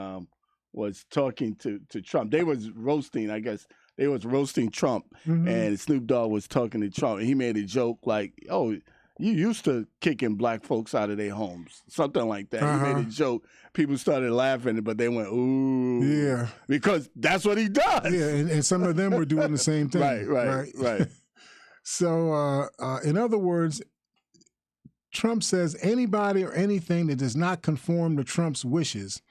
was talking to Trump. They was roasting, I guess. They was roasting Trump, and Snoop Dogg was talking to Trump, and he made a joke like, "Oh, you used to kicking black folks out of their homes," something like that. He made a joke. People started laughing, but they went, "Ooh, yeah," because that's what he does. Yeah, and some of them were doing the same thing. Right. So, in other words, Trump says anybody or anything that does not conform to Trump's wishes,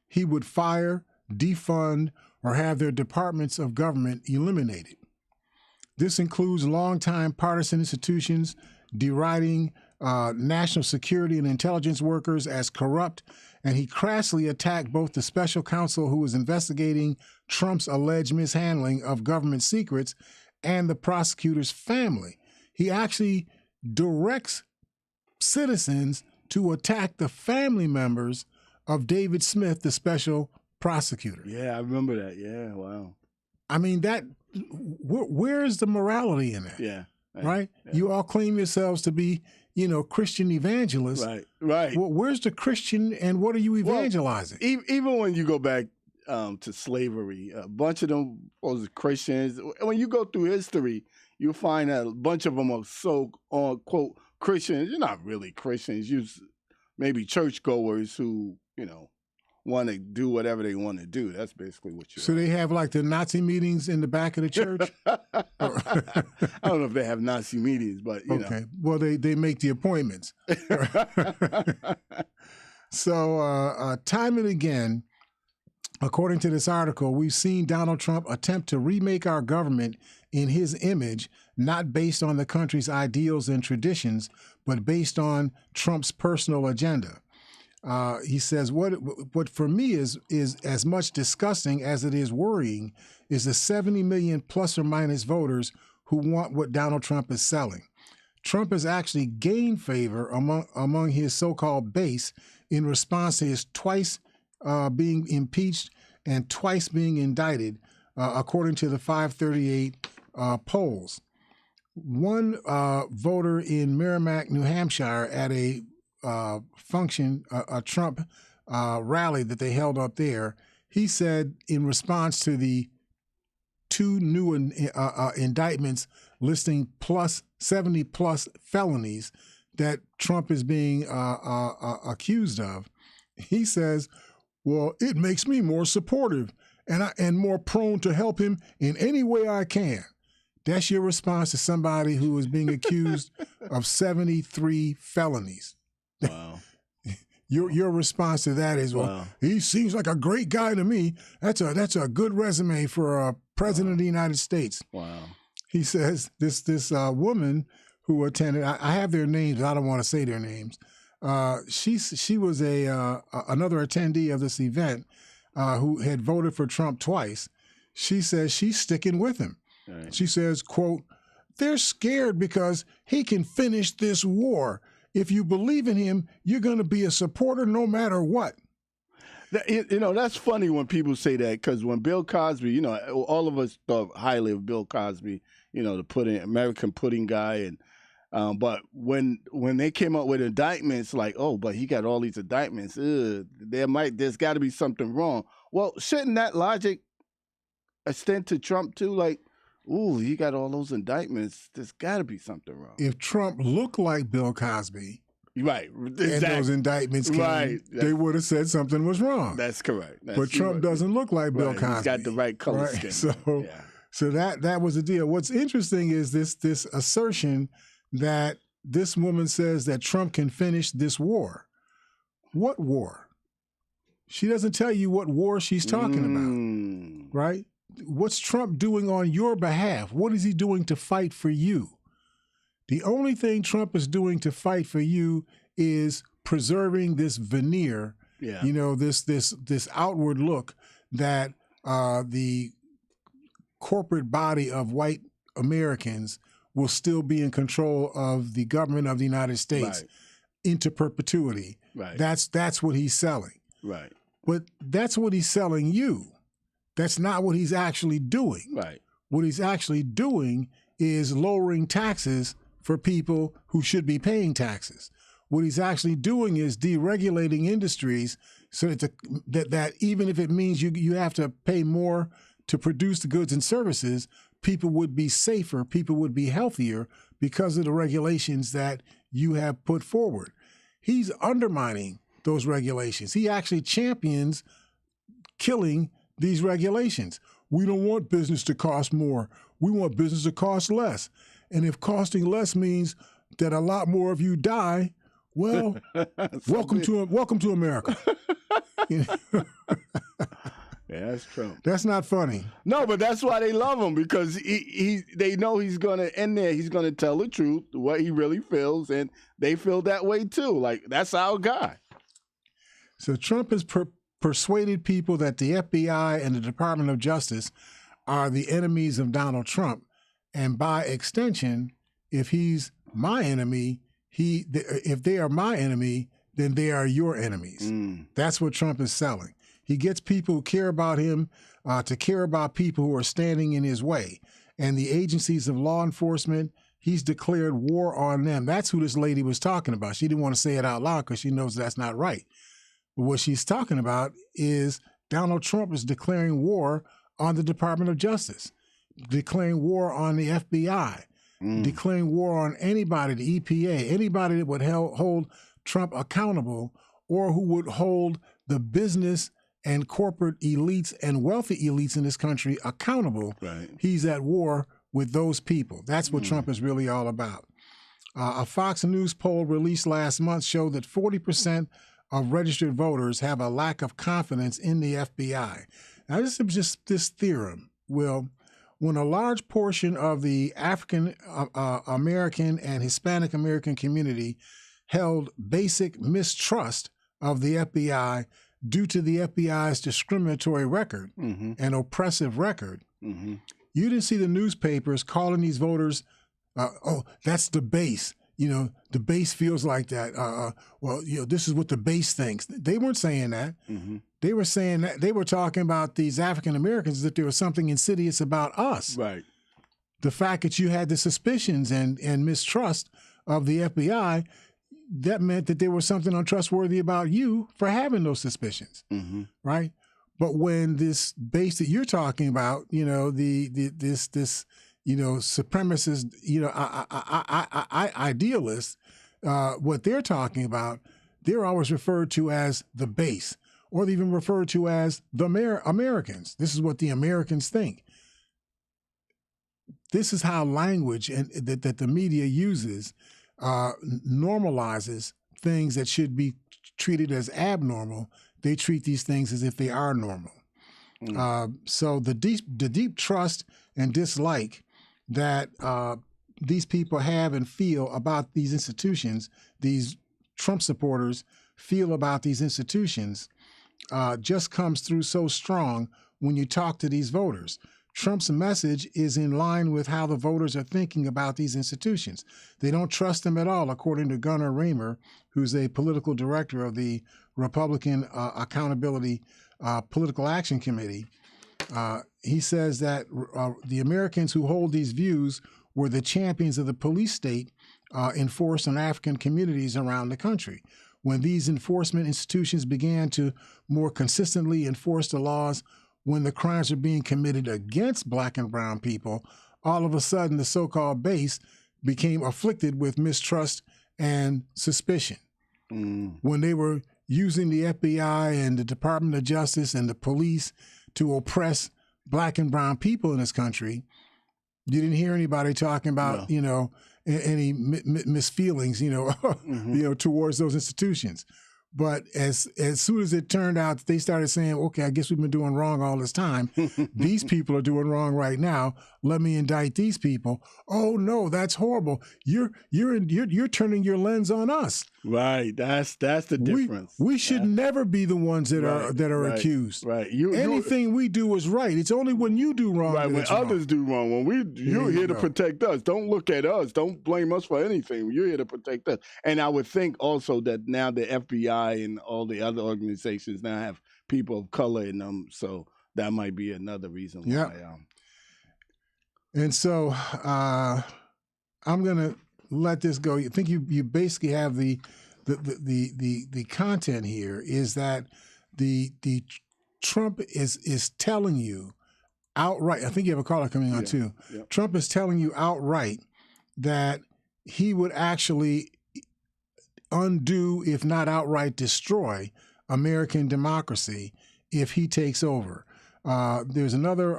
he would fire, defund, or have their departments of government eliminated. This includes longtime partisan institutions deriding national security and intelligence workers as corrupt, and he crassly attacked both the special counsel who was investigating Trump's alleged mishandling of government secrets and the prosecutor's family. He actually directs citizens to attack the family members of David Smith, the special prosecutor. Yeah, I remember that. Yeah, wow. I mean, where's the morality in that? Yeah. Right? Yeah. You all claim yourselves to be, Christian evangelists. Right. Well, where's the Christian and what are you evangelizing? Well, even when you go back to slavery, a bunch of them was Christians. When you go through history, you'll find that a bunch of them are so-called quote Christians. You're not really Christians. You're maybe churchgoers who, want to do whatever they want to do. That's basically what you So they have like the Nazi meetings in the back of the church? I don't know if they have Nazi meetings, but, Okay. Well, they make the appointments. So time and again, according to this article, we've seen Donald Trump attempt to remake our government in his image, not based on the country's ideals and traditions, but based on Trump's personal agenda. He says, what for me is as much disgusting as it is worrying is the 70 million plus or minus voters who want what Donald Trump is selling. Trump has actually gained favor among his so-called base in response to his twice being impeached and twice being indicted, according to the 538 polls. One voter in Merrimack, New Hampshire, at a function, a Trump rally that they held up there, he said in response to the two new indictments listing 70 plus felonies that Trump is being accused of, he says, well, it makes me more supportive and more prone to help him in any way I can. That's your response to somebody who is being accused of 73 felonies. Wow. Your response to that is, well, he seems like a great guy to me. That's a good resume for a president of the United States. Wow. He says this woman who attended, I have their names, I don't want to say their names. She was another attendee of this event who had voted for Trump twice. She says she's sticking with him. Right. She says, quote, they're scared because he can finish this war. If you believe in him, you're going to be a supporter no matter what. That's funny when people say that, because when Bill Cosby, all of us thought highly of Bill Cosby, the American pudding guy. And but when they came up with indictments like, oh, but he got all these indictments, there's got to be something wrong. Well, shouldn't that logic extend to Trump too? Like, ooh, he got all those indictments. There's got to be something wrong. If Trump looked like Bill Cosby, right, exactly. And those indictments came, they would have said something was wrong. That's correct. But Trump doesn't look like Bill Cosby. He's got the right color skin. So that was the deal. What's interesting is this assertion that this woman says that Trump can finish this war. What war? She doesn't tell you what war she's talking about, right? What's Trump doing on your behalf? What is he doing to fight for you? The only thing Trump is doing to fight for you is preserving this veneer, this outward look that the corporate body of white Americans will still be in control of the government of the United States. into perpetuity. Right. That's what he's selling. Right. But that's what he's selling you. That's not what he's actually doing. Right. What he's actually doing is lowering taxes for people who should be paying taxes. What he's actually doing is deregulating industries so that even if it means you have to pay more to produce the goods and services, people would be safer, people would be healthier because of the regulations that you have put forward. He's undermining those regulations. He actually champions killing these regulations. We don't want business to cost more. We want business to cost less. And if costing less means that a lot more of you die, well, welcome to America. Yeah, that's Trump. That's not funny. No, but that's why they love him, because they know he's gonna he's gonna tell the truth, what he really feels, and they feel that way too. Like, that's our guy. So Trump has persuaded people that the FBI and the Department of Justice are the enemies of Donald Trump, and by extension, if he's my enemy, if they are my enemy, then they are your enemies. That's what Trump is selling. He gets people who care about him to care about people who are standing in his way. And the agencies of law enforcement, he's declared war on them. That's who this lady was talking about. She didn't want to say it out loud because she knows that's not right. But what she's talking about is Donald Trump is declaring war on the Department of Justice, declaring war on the FBI, declaring war on anybody, the EPA, anybody that would hold Trump accountable or who would hold the business and corporate elites and wealthy elites in this country accountable. Right. He's at war with those people. That's what Trump is really all about. A Fox News poll released last month showed that 40% of registered voters have a lack of confidence in the FBI. Now, this is just this theorem. Well, when a large portion of the African American and Hispanic American community held basic mistrust of the FBI due to the FBI's discriminatory record and oppressive record, you didn't see the newspapers calling these voters, oh, that's the base. You know, the base feels like that. Well, you know, this is what the base thinks. They weren't saying that. They were saying that they were talking about these African Americans as if there was something insidious about us. Right. The fact that you had the suspicions and mistrust of the FBI, that meant that there was something untrustworthy about you for having those suspicions, right? But when this base that you're talking about, you know, this you know, supremacist, you know, idealists, what they're talking about, they're always referred to as the base, or they even referred to as the Americans. This is what the Americans think. This is how language that the media uses normalizes things that should be treated as abnormal. They treat these things as if they are normal. So the deep trust and dislike that these people have and feel about these institutions, these Trump supporters feel about these institutions, just comes through so strong when you talk to these voters. Trump's message is in line with how the voters are thinking about these institutions. They don't trust them at all, according to Gunnar Raymer, who's a political director of the Republican Accountability Political Action Committee. He says that the Americans who hold these views were the champions of the police state enforced on African communities around the country. When these enforcement institutions began to more consistently enforce the laws when the crimes are being committed against Black and brown people, all of a sudden the so-called base became afflicted with mistrust and suspicion. When they were using the FBI and the Department of Justice and the police to oppress Black and brown people in this country, you didn't hear anybody talking about, you know, any misfeelings, you know, you know, towards those institutions. But as soon as it turned out that they started saying, okay, I guess we've been doing wrong all this time. These people are doing wrong right now. Let me indict these people. Oh no, that's horrible. You're turning your lens on us. Right. That's the difference. We should never be the ones that are accused. Right. Anything we do is right. It's only when you do wrong. Right. When others do wrong. When you're here to protect us. Don't look at us. Don't blame us for anything. You're here to protect us. And I would think also that now the FBI and all the other organizations now have people of color in them, so that might be another reason why. And so I'm gonna let this go. You think you basically have the content here is that the Trump is telling you outright. I think you have a caller coming on too. Yeah. Trump is telling you outright that he would actually undo, if not outright destroy, American democracy if he takes over. There's another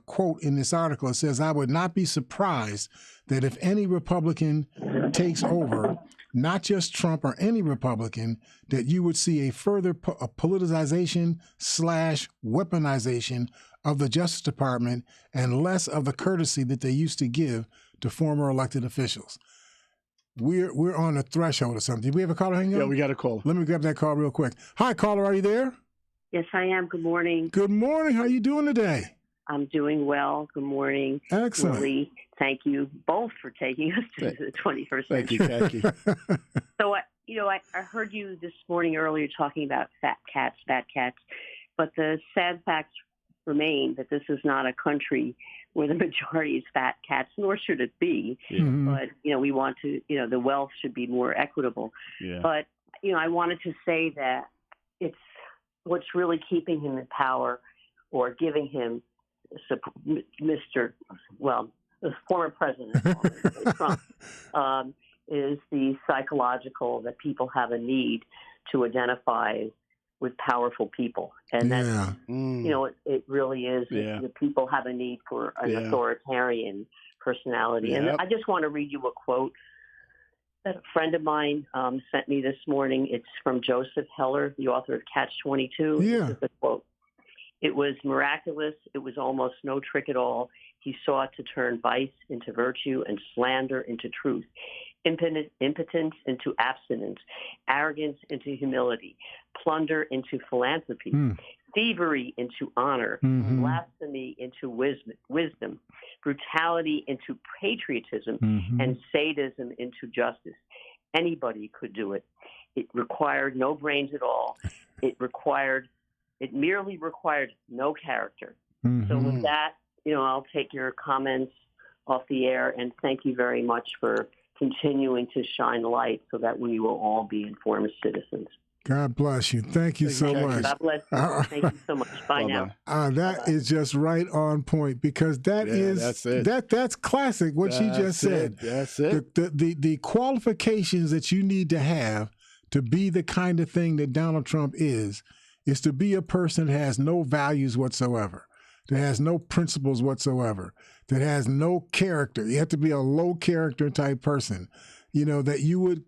quote in this article. It says, "I would not be surprised that if any Republican takes over, not just Trump or any Republican, that you would see a further politicization / weaponization of the Justice Department and less of the courtesy that they used to give to former elected officials." We're on the threshold of something. Do we have a caller hanging on? Yeah, we got a call. Let me grab that call real quick. Hi, caller, are you there? Yes, I am. Good morning. Good morning. How are you doing today? I'm doing well. Good morning. Excellent. Willie, thank you both for taking us to the 21st century. Thank you. So, I heard you this morning earlier talking about fat cats, but the sad facts remain that this is not a country where the majority is fat cats, nor should it be. Mm-hmm. But, we want to, the wealth should be more equitable. Yeah. But, I wanted to say that it's what's really keeping him in power or giving him the former president, Trump, is the psychological that people have a need to identify with powerful people. And that's, it really is. Yeah. The people have a need for an authoritarian personality. Yep. And I just want to read you a quote that a friend of mine sent me this morning. It's from Joseph Heller, the author of Catch-22. Yeah. This is the quote. "It was miraculous. It was almost no trick at all. He sought to turn vice into virtue and slander into truth, impotence into abstinence, arrogance into humility, plunder into philanthropy, thievery into honor, blasphemy into wisdom, brutality into patriotism, and sadism into justice. Anybody could do it. It required no brains at all. It merely required no character." So with that, I'll take your comments off the air, and thank you very much for continuing to shine light so that we will all be informed citizens. God bless you. Thank you so much. God bless you. Thank you so much. Bye now. That is just right on point, because that's classic what she just said. That's it. The qualifications that you need to have to be the kind of thing that Donald Trump is to be a person that has no values whatsoever, that has no principles whatsoever, that has no character. You have to be a low character type person. That you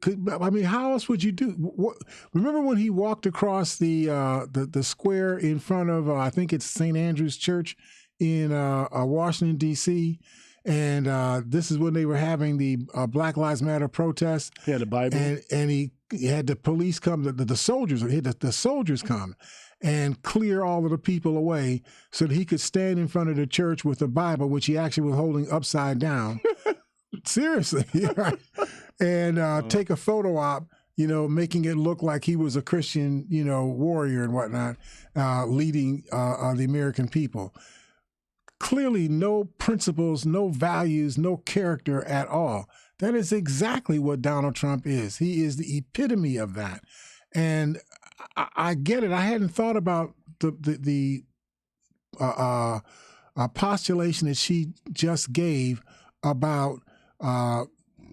how else would you do? Remember when he walked across the square in front of, I think it's St. Andrew's Church in Washington, D.C., and this is when they were having the Black Lives Matter protests. He had a Bible. And he had the police come, the soldiers come and clear all of the people away so that he could stand in front of the church with the Bible, which he actually was holding upside down. Seriously. And take a photo op, making it look like he was a Christian, warrior and whatnot, leading the American people. Clearly no principles, no values, no character at all. That is exactly what Donald Trump is. He is the epitome of that. And I get it. I hadn't thought about the postulation that she just gave about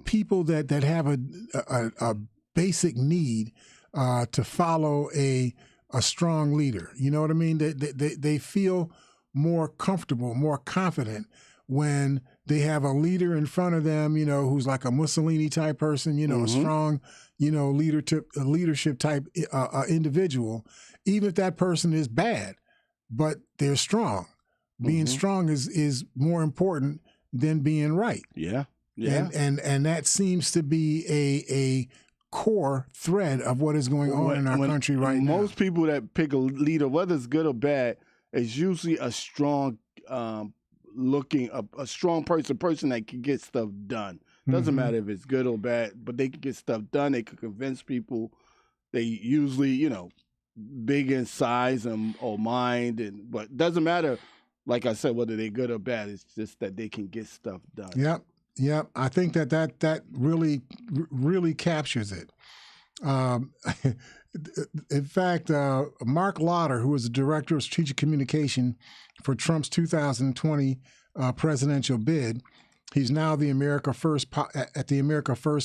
people that have a basic need to follow a strong leader. You know what I mean? They feel more comfortable, more confident when they have a leader in front of them, who's like a Mussolini type person, a strong, leadership type individual, even if that person is bad, but they're strong. Being strong is more important than being right. Yeah. And that seems to be a core thread of what is going on in our country right now. Most people that pick a leader, whether it's good or bad, is usually a strong looking, a strong person that can get stuff done. Doesn't matter if it's good or bad, but they can get stuff done. They can convince people. They usually, big in size or mind, but doesn't matter. Like I said, whether they're good or bad, it's just that they can get stuff done. Yep. I think that really captures it. In fact, Mark Lauder, who was the director of strategic communication for Trump's 2020 presidential bid, he's now at the America First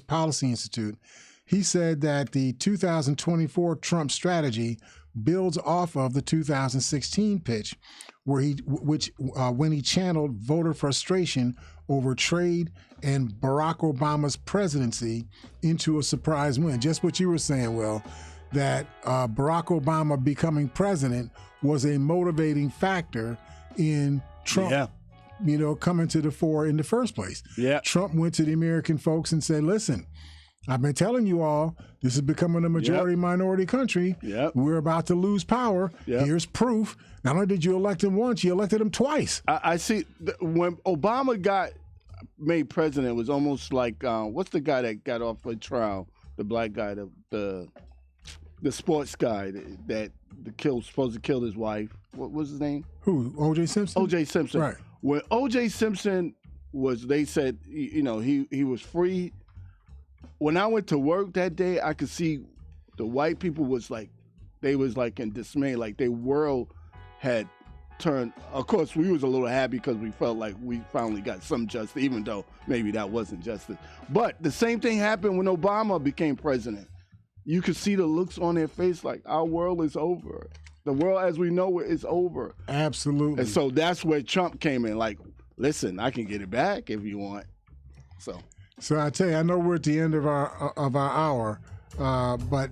Policy Institute. He said that the 2024 Trump strategy builds off of the 2016 pitch, when he channeled voter frustration over trade and Barack Obama's presidency into a surprise win. Just what you were saying, Will, that Barack Obama becoming president was a motivating factor in Trump, coming to the fore in the first place. Yeah. Trump went to the American folks and said, listen, I've been telling you all, this is becoming a majority-minority country. Yep. We're about to lose power. Yep. Here's proof. Not only did you elect him once, you elected him twice. I see. When Obama got made president, it was almost like, what's the guy that got off a trial? The black guy, the sports guy that supposed to kill his wife. What was his name? Who? O.J. Simpson? O.J. Simpson. Right. When O.J. Simpson they said, he was free. When I went to work that day, I could see the white people was in dismay, like their world had turned. Of course, we was a little happy because we felt like we finally got some justice, even though maybe that wasn't justice. But the same thing happened when Obama became president. You could see the looks on their face like our world is over. The world as we know it is over. Absolutely. And so that's where Trump came in, like, listen, I can get it back if you want. So I tell you, I know we're at the end of our hour, but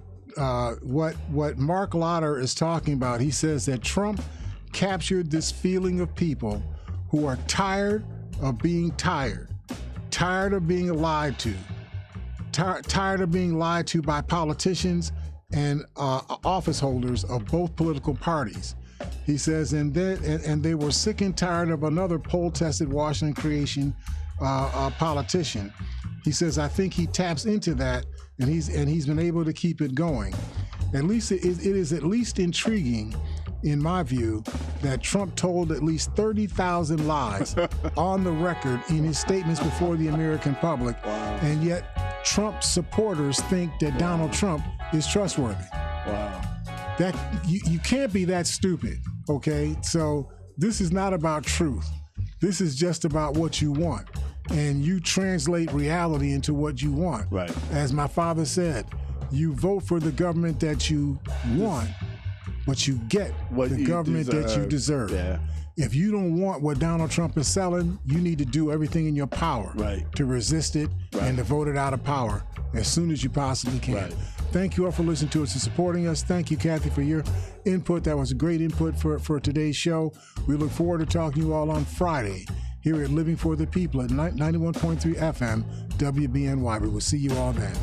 what Mark Lauder is talking about, he says that Trump captured this feeling of people who are tired of being tired of being lied to, tired of being lied to by politicians and office holders of both political parties. He says, and they were sick and tired of another poll-tested Washington creation politician. He says, I think he taps into that, and he's been able to keep it going. At least it is at least intriguing, in my view, that Trump told at least 30,000 lies on the record in his statements before the American public, and yet Trump supporters think that Donald Trump is trustworthy. Wow. That you can't be that stupid, okay? So this is not about truth. This is just about what you want. And you translate reality into what you want. Right. As my father said, you vote for the government that you want, but you get the government that you deserve. Yeah. If you don't want what Donald Trump is selling, you need to do everything in your power to resist it and to vote it out of power as soon as you possibly can. Right. Thank you all for listening to us and supporting us. Thank you, Kathy, for your input. That was a great input for today's show. We look forward to talking to you all on Friday here at Living for the People at 91.3 FM WBNY. We will see you all then.